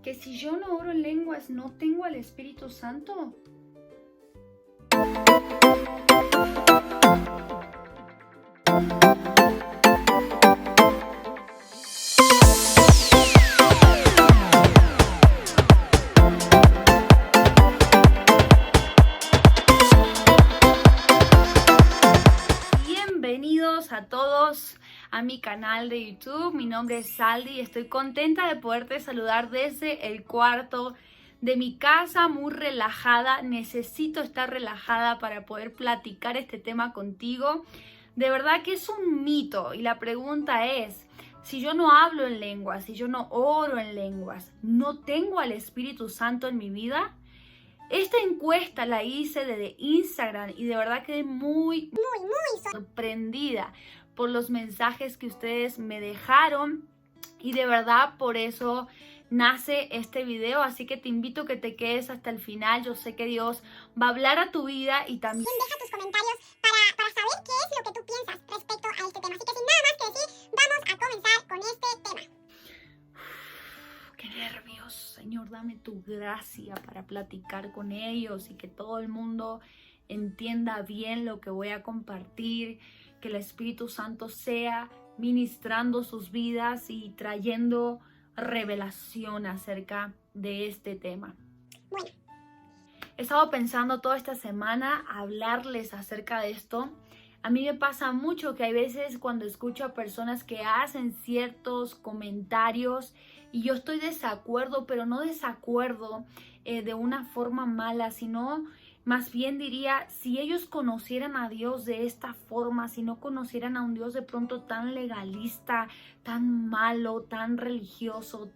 que si yo no oro en lenguas, no tengo al Espíritu Santo. Bienvenidos a todos a mi canal de YouTube. Mi nombre es Saldi y estoy contenta de poderte saludar desde el cuarto de mi casa, muy relajada. Necesito estar relajada para poder platicar este tema contigo. De verdad que es un mito y la pregunta es, si yo no hablo en lenguas, si yo no oro en lenguas, ¿no tengo al Espíritu Santo en mi vida? Esta encuesta la hice desde Instagram y de verdad quedé muy sorprendida por los mensajes que ustedes me dejaron y de verdad por eso nace este video, así que te invito a que te quedes hasta el final. Yo sé que Dios va a hablar a tu vida y también deja tus comentarios para saber qué es lo que tú piensas respecto a este tema. Así que sin nada más que decir, vamos a comenzar con este tema. qué nervios, Señor, dame tu gracia para platicar con ellos y que todo el mundo entienda bien lo que voy a compartir, que el Espíritu Santo sea ministrando sus vidas y trayendo revelación acerca de este tema. Bueno, he estado pensando toda esta semana hablarles acerca de esto. A mí me pasa mucho que hay veces cuando escucho a personas que hacen ciertos comentarios y yo estoy desacuerdo, pero no desacuerdo de una forma mala, sino más bien diría, si ellos conocieran a Dios de esta forma, si no conocieran a un Dios de pronto tan legalista, tan malo, tan religioso,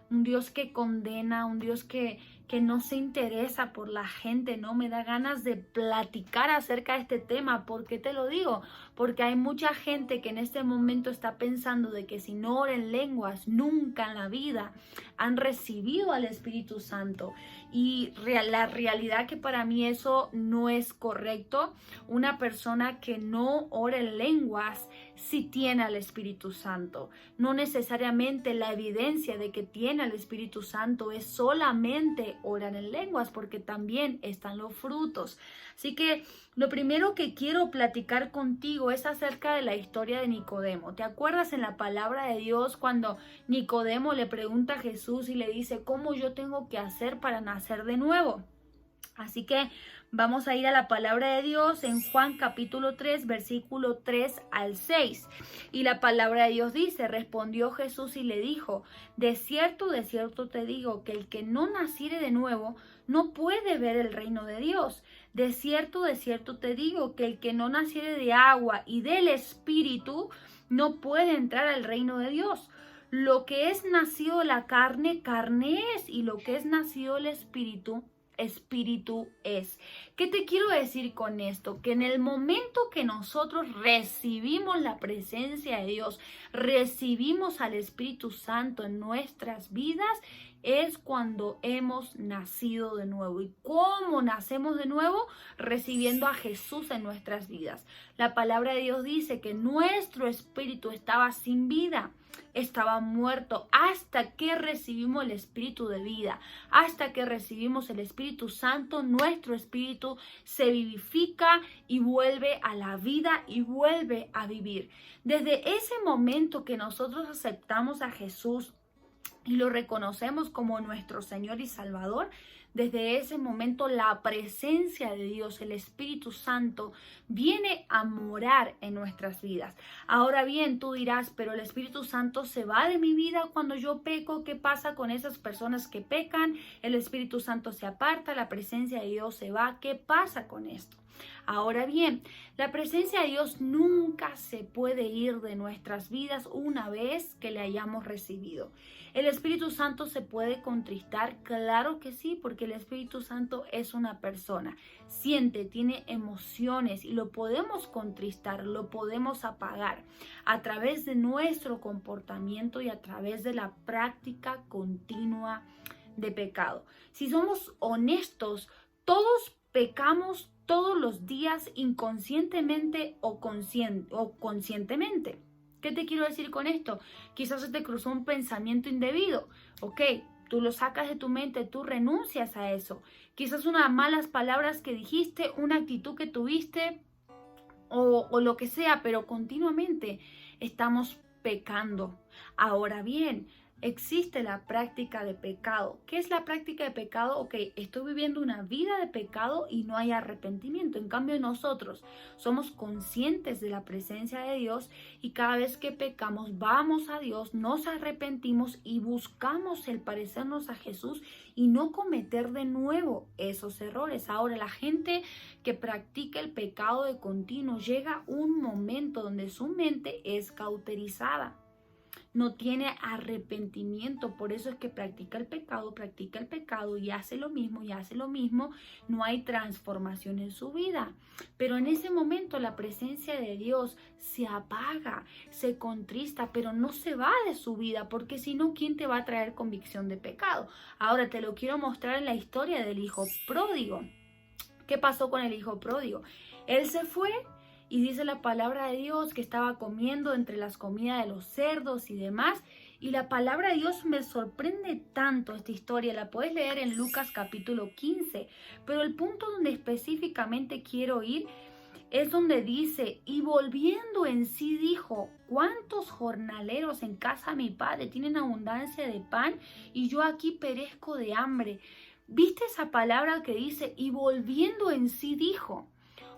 un Dios que condena, un Dios que no se interesa por la gente, ¿no? Me da ganas de platicar acerca de este tema. ¿Por qué te lo digo? Porque hay mucha gente que en este momento está pensando de que si no ora en lenguas, nunca en la vida han recibido al Espíritu Santo. Y la realidad que para mí eso no es correcto. Una persona que no ora en lenguas sí tiene al Espíritu Santo. No necesariamente la evidencia de que tiene al Espíritu Santo es solamente orar en lenguas, porque también están los frutos. Así que lo primero que quiero platicar contigo es acerca de la historia de Nicodemo. ¿Te acuerdas en la palabra de Dios cuando Nicodemo le pregunta a Jesús y le dice, ¿cómo yo tengo que hacer para nacer de nuevo? Así que vamos a ir a la palabra de Dios en Juan capítulo 3, versículo 3 al 6. Y la palabra de Dios dice, respondió Jesús y le dijo, de cierto te digo, que el que no naciere de nuevo no puede ver el reino de Dios. De cierto te digo, que el que no naciere de agua y del Espíritu no puede entrar al reino de Dios. Lo que es nacido de la carne, carne es, y lo que es nacido del Espíritu, Espíritu es. ¿Qué te quiero decir con esto? Que en el momento que nosotros recibimos la presencia de Dios, recibimos al Espíritu Santo en nuestras vidas, es cuando hemos nacido de nuevo. ¿Y cómo nacemos de nuevo? Recibiendo a Jesús en nuestras vidas. La palabra de Dios dice que nuestro espíritu estaba sin vida, estaba muerto hasta que recibimos el espíritu de vida, hasta que recibimos el Espíritu Santo. Nuestro espíritu se vivifica y vuelve a la vida y vuelve a vivir. Desde ese momento que nosotros aceptamos a Jesús y lo reconocemos como nuestro Señor y Salvador, desde ese momento la presencia de Dios, el Espíritu Santo, viene a morar en nuestras vidas. Ahora bien, tú dirás, pero el Espíritu Santo se va de mi vida cuando yo peco. ¿Qué pasa con esas personas que pecan? El Espíritu Santo se aparta, la presencia de Dios se va. ¿Qué pasa con esto? Ahora bien, la presencia de Dios nunca se puede ir de nuestras vidas una vez que le hayamos recibido. ¿El Espíritu Santo se puede contristar? Claro que sí, porque el Espíritu Santo es una persona. Siente, tiene emociones y lo podemos contristar, lo podemos apagar a través de nuestro comportamiento y a través de la práctica continua de pecado. Si somos honestos, todos pecamos todos los días, inconscientemente o conscientemente. ¿Qué te quiero decir con esto? Quizás se te cruzó un pensamiento indebido. Ok, tú lo sacas de tu mente, tú renuncias a eso. Quizás unas malas palabras que dijiste, una actitud que tuviste o lo que sea, pero continuamente estamos pecando. Ahora bien, existe la práctica de pecado. ¿Qué es la práctica de pecado? Ok, estoy viviendo una vida de pecado y no hay arrepentimiento. En cambio, nosotros somos conscientes de la presencia de Dios y cada vez que pecamos, vamos a Dios, nos arrepentimos y buscamos el parecernos a Jesús y no cometer de nuevo esos errores. Ahora, la gente que practica el pecado de continuo llega un momento donde su mente es cauterizada. No tiene arrepentimiento, por eso es que practica el pecado y hace lo mismo y hace lo mismo, no hay transformación en su vida. Pero en ese momento la presencia de Dios se apaga, se contrista, pero no se va de su vida, porque si no, ¿quién te va a traer convicción de pecado? Ahora te lo quiero mostrar en la historia del hijo pródigo. ¿Qué pasó con el hijo pródigo? Él se fue. Y dice la palabra de Dios que estaba comiendo entre las comidas de los cerdos y demás. Y la palabra de Dios me sorprende tanto esta historia. La puedes leer en Lucas capítulo 15. Pero el punto donde específicamente quiero ir es donde dice, y volviendo en sí dijo, ¿cuántos jornaleros en casa de mi padre tienen abundancia de pan y yo aquí perezco de hambre? ¿Viste esa palabra que dice, y volviendo en sí dijo?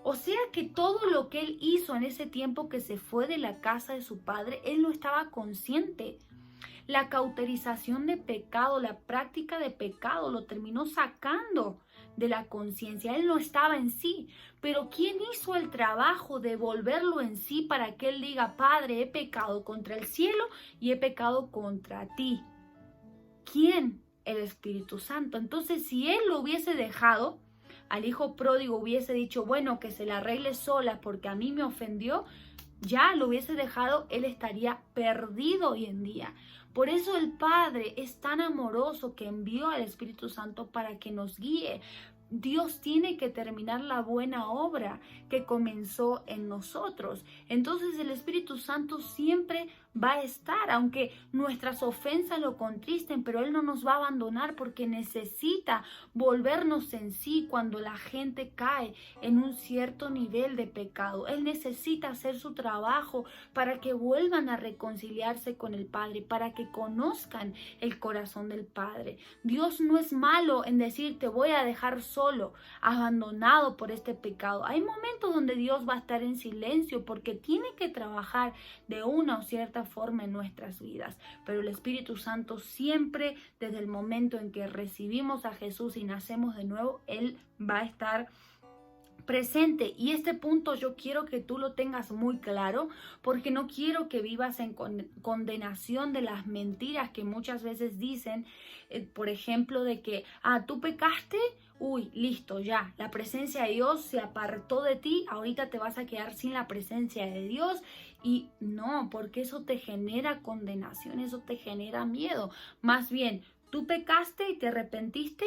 O sea que todo lo que él hizo en ese tiempo que se fue de la casa de su padre, él no estaba consciente. La cauterización de pecado, la práctica de pecado lo terminó sacando de la conciencia. Él no estaba en sí. Pero ¿quién hizo el trabajo de volverlo en sí para que él diga, Padre, he pecado contra el cielo y he pecado contra ti? ¿Quién? El Espíritu Santo. Entonces, si él lo hubiese dejado, al hijo pródigo hubiese dicho, bueno, que se la arregle sola porque a mí me ofendió, ya lo hubiese dejado, él estaría perdido hoy en día. Por eso el Padre es tan amoroso que envió al Espíritu Santo para que nos guíe. Dios tiene que terminar la buena obra que comenzó en nosotros. Entonces el Espíritu Santo siempre va a estar, aunque nuestras ofensas lo contristen, pero Él no nos va a abandonar porque necesita volvernos en sí cuando la gente cae en un cierto nivel de pecado. Él necesita hacer su trabajo para que vuelvan a reconciliarse con el Padre, para que conozcan el corazón del Padre. Dios no es malo en decir, te voy a dejar solo, abandonado por este pecado. Hay momentos donde Dios va a estar en silencio porque tiene que trabajar de una o cierta forma en nuestras vidas, pero el Espíritu Santo siempre, desde el momento en que recibimos a Jesús y nacemos de nuevo, Él va a estar presente. Y este punto yo quiero que tú lo tengas muy claro, porque no quiero que vivas en condenación de las mentiras que muchas veces dicen, por ejemplo, de que, tú pecaste, uy, listo, ya, la presencia de Dios se apartó de ti, ahorita te vas a quedar sin la presencia de Dios. Y no, porque eso te genera condenación, eso te genera miedo. Más bien, tú pecaste y te arrepentiste,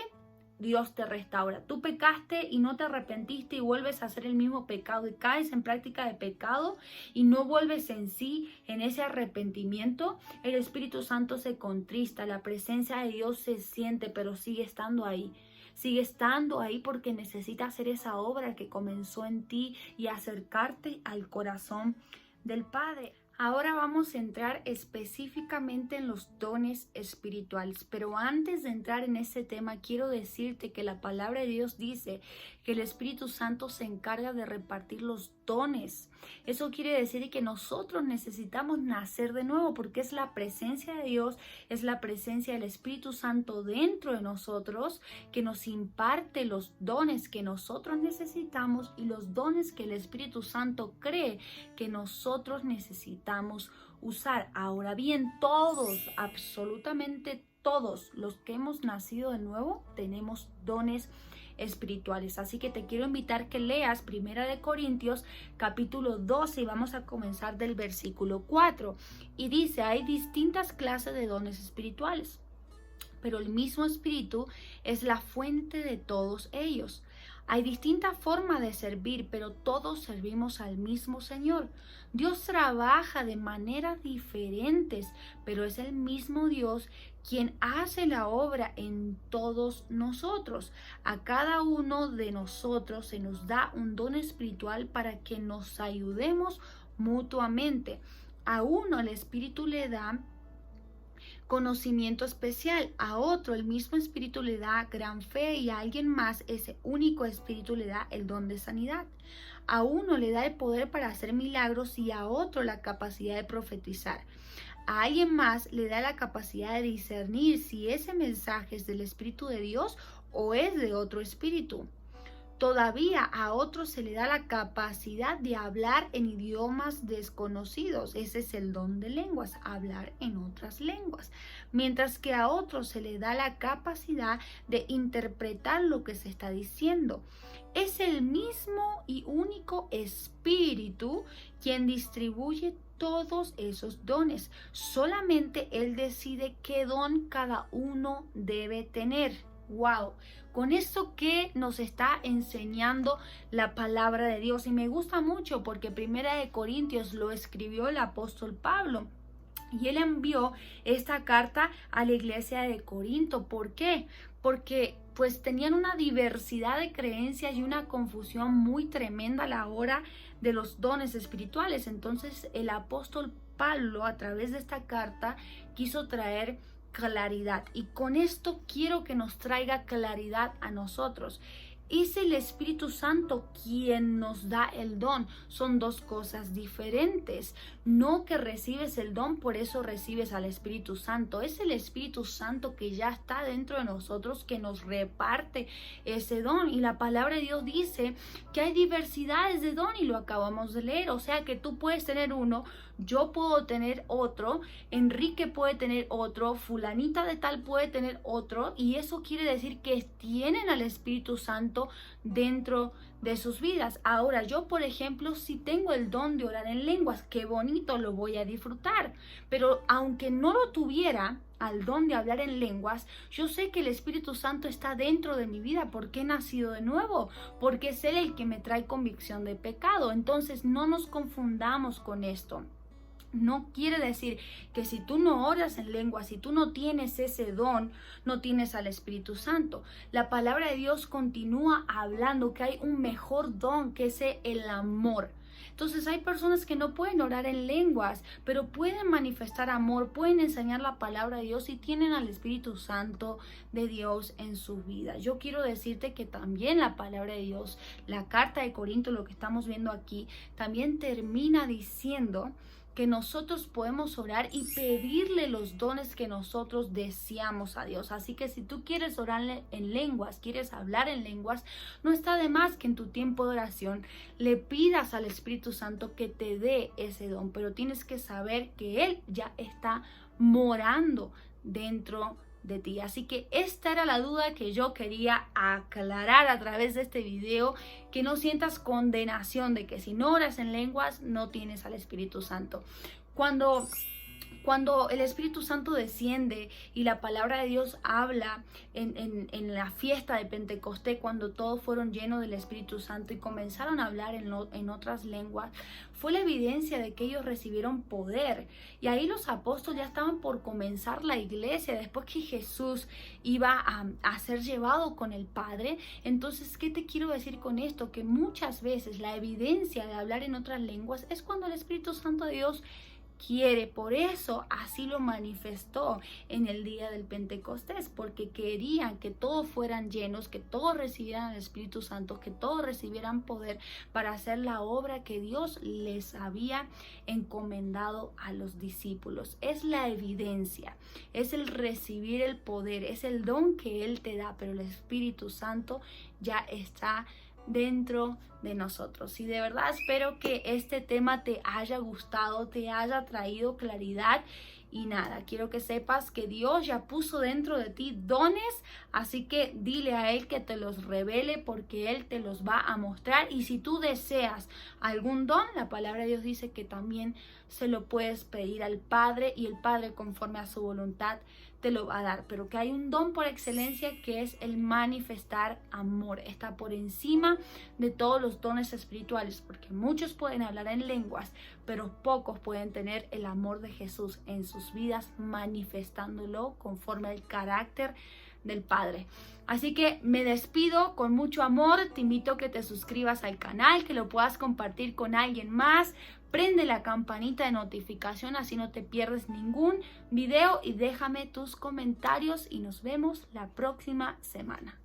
Dios te restaura. Tú pecaste y no te arrepentiste y vuelves a hacer el mismo pecado y caes en práctica de pecado y no vuelves en sí, en ese arrepentimiento, el Espíritu Santo se contrista, la presencia de Dios se siente, pero sigue estando ahí. Sigue estando ahí porque necesita hacer esa obra que comenzó en ti y acercarte al corazón del Padre. Ahora vamos a entrar específicamente en los dones espirituales, pero antes de entrar en ese tema quiero decirte que la palabra de Dios dice que el Espíritu Santo se encarga de repartir los dones. Eso quiere decir que nosotros necesitamos nacer de nuevo porque es la presencia de Dios, es la presencia del Espíritu Santo dentro de nosotros que nos imparte los dones que nosotros necesitamos y los dones que el Espíritu Santo cree que nosotros necesitamos usar. Ahora bien, todos, absolutamente todos los que hemos nacido de nuevo tenemos dones espirituales. Así que te quiero invitar que leas 1 Corintios capítulo 12 y vamos a comenzar del versículo 4. Y dice, hay distintas clases de dones espirituales, pero el mismo Espíritu es la fuente de todos ellos. Hay distintas formas de servir, pero todos servimos al mismo Señor. Dios trabaja de maneras diferentes, pero es el mismo Dios quien hace la obra en todos nosotros. A cada uno de nosotros se nos da un don espiritual para que nos ayudemos mutuamente. A uno el Espíritu le da conocimiento especial, a otro el mismo Espíritu le da gran fe y a alguien más ese único Espíritu le da el don de sanidad. A uno le da el poder para hacer milagros y a otro la capacidad de profetizar. A alguien más le da la capacidad de discernir si ese mensaje es del Espíritu de Dios o es de otro espíritu. Todavía a otro se le da la capacidad de hablar en idiomas desconocidos. Ese es el don de lenguas, hablar en otras lenguas. Mientras que a otro se le da la capacidad de interpretar lo que se está diciendo. Es el mismo y único Espíritu quien distribuye todos esos dones. Solamente Él decide qué don cada uno debe tener. ¡Wow! Con esto que nos está enseñando la palabra de Dios. Y me gusta mucho porque Primera de Corintios lo escribió el apóstol Pablo. Y él envió esta carta a la iglesia de Corinto. ¿Por qué? Porque pues tenían una diversidad de creencias y una confusión muy tremenda a la hora de los dones espirituales. Entonces el apóstol Pablo, a través de esta carta, quiso traer claridad, y con esto quiero que nos traiga claridad a nosotros. Es el Espíritu Santo quien nos da el don. Son dos cosas diferentes. No que recibes el don, por eso recibes al Espíritu Santo. Es el Espíritu Santo que ya está dentro de nosotros, que nos reparte ese don. Y la palabra de Dios dice que hay diversidades de don y lo acabamos de leer. O sea que tú puedes tener uno, yo puedo tener otro, Enrique puede tener otro, fulanita de tal puede tener otro. Y eso quiere decir que tienen al Espíritu Santo dentro de sus vidas. Ahora yo, por ejemplo, si tengo el don de orar en lenguas, qué bonito, lo voy a disfrutar, pero aunque no lo tuviera al don de hablar en lenguas, yo sé que el Espíritu Santo está dentro de mi vida porque he nacido de nuevo, porque es Él el que me trae convicción de pecado. Entonces no nos confundamos con esto. No quiere decir que si tú no oras en lengua, si tú no tienes ese don, no tienes al Espíritu Santo. La palabra de Dios continúa hablando que hay un mejor don, que es el amor. Entonces hay personas que no pueden orar en lenguas, pero pueden manifestar amor, pueden enseñar la palabra de Dios y tienen al Espíritu Santo de Dios en su vida. Yo quiero decirte que también la palabra de Dios, la carta de Corinto, lo que estamos viendo aquí, también termina diciendo que nosotros podemos orar y pedirle los dones que nosotros deseamos a Dios. Así que si tú quieres orar en lenguas, quieres hablar en lenguas, no está de más que en tu tiempo de oración le pidas al Espíritu Santo que te dé ese don, pero tienes que saber que Él ya está morando dentro de ti. Así que esta era la duda que yo quería aclarar a través de este video, que no sientas condenación de que si no oras en lenguas no tienes al Espíritu Santo. Cuando el Espíritu Santo desciende y la palabra de Dios habla en la fiesta de Pentecostés, cuando todos fueron llenos del Espíritu Santo y comenzaron a hablar en otras lenguas, fue la evidencia de que ellos recibieron poder. Y ahí los apóstoles ya estaban por comenzar la iglesia, después que Jesús iba a ser llevado con el Padre. Entonces, ¿qué te quiero decir con esto? Que muchas veces la evidencia de hablar en otras lenguas es cuando el Espíritu Santo de Dios quiere. Por eso así lo manifestó en el día del Pentecostés, porque querían que todos fueran llenos, que todos recibieran el Espíritu Santo, que todos recibieran poder para hacer la obra que Dios les había encomendado a los discípulos. Es la evidencia, es el recibir el poder, es el don que Él te da, pero el Espíritu Santo ya está dentro de nosotros. Y de verdad espero que este tema te haya gustado, te haya traído claridad. Y nada, quiero que sepas que Dios ya puso dentro de ti dones, así que dile a Él que te los revele, porque Él te los va a mostrar. Y si tú deseas algún don, la palabra de Dios dice que también se lo puedes pedir al Padre, y el Padre, conforme a su voluntad, te lo va a dar, pero que hay un don por excelencia que es el manifestar amor. Está por encima de todos los dones espirituales, porque muchos pueden hablar en lenguas, pero pocos pueden tener el amor de Jesús en sus vidas, manifestándolo conforme al carácter del Padre. Así que me despido con mucho amor. Te invito a que te suscribas al canal, que lo puedas compartir con alguien más. Prende la campanita de notificación, así no te pierdes ningún video, y déjame tus comentarios y nos vemos la próxima semana.